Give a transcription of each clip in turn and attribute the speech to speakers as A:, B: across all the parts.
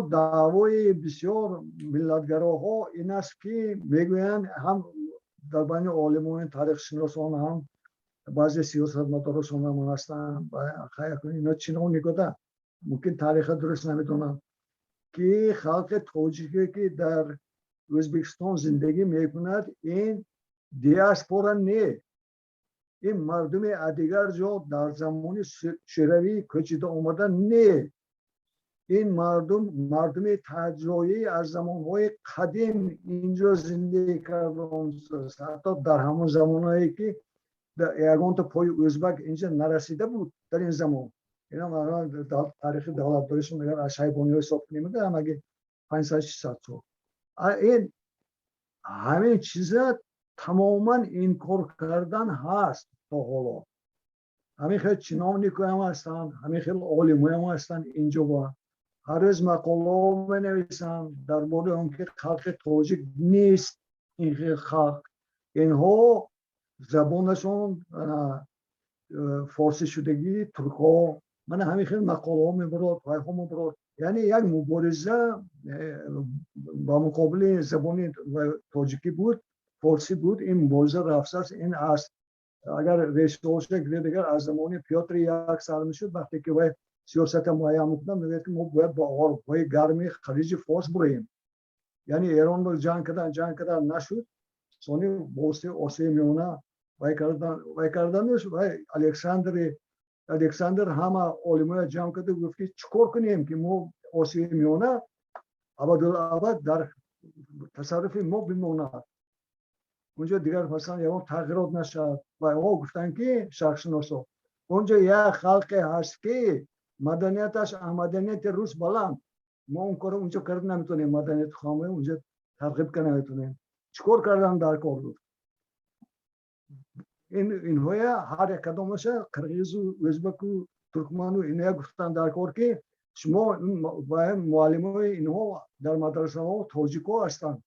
A: دعوای بسیار ملتگراها این است که میگویند هم در بین عالمان تاریخ شناسان هم بعضی سیاستمداران هم هستند اینا چینا میگویند ممکن تاریخ درست نمیدونن که خلق تاجیکی که در ازبکستان زندگی میکند این دیاسپورا نه، این مردم دیگر جا در زمان شوروی کوچیده آمدن نه، این مردم تجرایی از زمانهای قدیم اینجا زندگی کردن، حتی در همون زمانهایی که یگان تا پای ازبک اینجا نرسیده بود در این زمان. اینا تاریخ دولت داریشون میگن از شیبانی های صبح نمیده هم اگه 500-600 سال این همه چیزا تماما انکار کردن هست تا حالا. همین خیلی چینامنیکو هم هستن، همین خیلی عالمای هم هستن اینجا با هر روز مقاله می نویسن در مورد اون که خلق تاجیک نیست، این خلق اینها زبانشون فارسی شدگی ترکا. من همین خیلی مقاله ها میبرد پیغام ها میبرد، یعنی یک مبارزه با مقابل زبان تاجیکی بود، فارسی بود. این مبارزه رفت این است. اگر ریشتوشه دیگر از زمان پیاتر یک سال میشد وقتی که باید سیاست معین میکنم میگه که ما باید با آرهای گرمی خلیج فارس بریم، یعنی ایران با جنگ کردن نشد، سونی بوسه آسیا میونه وای کردنش وای الکساندر همه علمای جمع کرده گفت که چیکار کنیم که ما آسیا میونه ابد در تصرف ما بمونه، اونجا دیگر مثلا یه تغییرات نشد. و اونا گفتن که شرقشناسا اونجا یه خلقی هست که مدنیتش مدنیت روس بلند، ما اون کارو اونجا کرد نمیتونیم، مدنیت خامه اونجا ترغیب کنه نمیتونیم. چیکار کردن در کار بود؟ اینها هر یک کدامش قرغیز و ازبک و ترکمن و اینا گفتن در کار که شما معلمای اینها در مدرسه ها تاجیک ها هستن،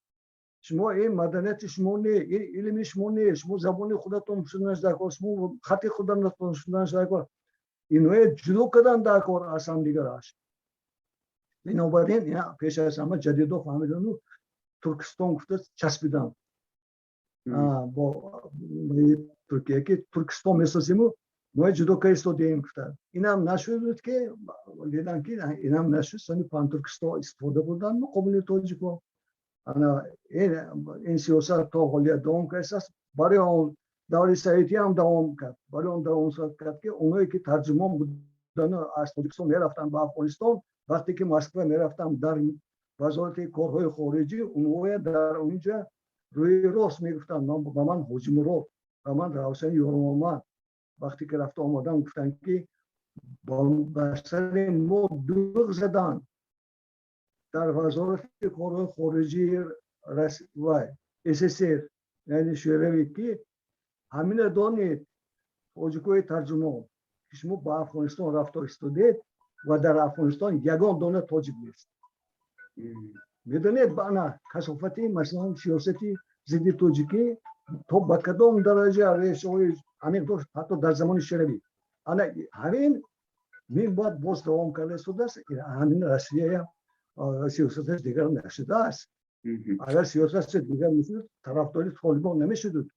A: شما این مدنیت شما نه، این علم شما نه، شما زبان خودتون شدنش در کار، شما خط خودتون شدنش در کار، اینها جلو کردن در کار اصلا دیگر است. بنابراین پیش از همه جدیدا فهمیدن و ترکستان گفته چسبیدن با ترکیه که ترکستان میسازیم و ما جدا که استودیم گفتن. این هم نشد بود که دیدن که این هم نشد، سانی پان ترکستان استفاده بودن مقابل تاجیک‌ها. این سیاست تا حالی دوام کرد است. برای اون دوره سعیدی هم دوام کرد، برای اون دوام کرد که اونایی که ترجمان بودن از تاجیکستان میرفتن به افغانستان، وقتی که مسکو میرفتن در وزارت کارهای خارجی، اونها در اونجا روی راست میگفتن با من حاجی مراد، با من روشن یارم. وقتی که رفت آمدن گفتن که با سر ما دوغ زدن در وزارت کارهای خارجی و SSR یعنی شوروی که همین دانید تاجیکای ترجمان که شما با افغانستان رفت ایستادید و در افغانستان یگان دانه تاجیک نیست. میدونید با کثافتی مثلا سیاستی ضد تاجیکی تا به کدام درجه ریشه‌های عمیق داشت، حتی در زمان شوروی. همین باید باز دوام کرده شده است. همین روسیه سیاست دیگر نشده است. اگر سیاست دیگر میشد طرفدار طالبان نمیشد.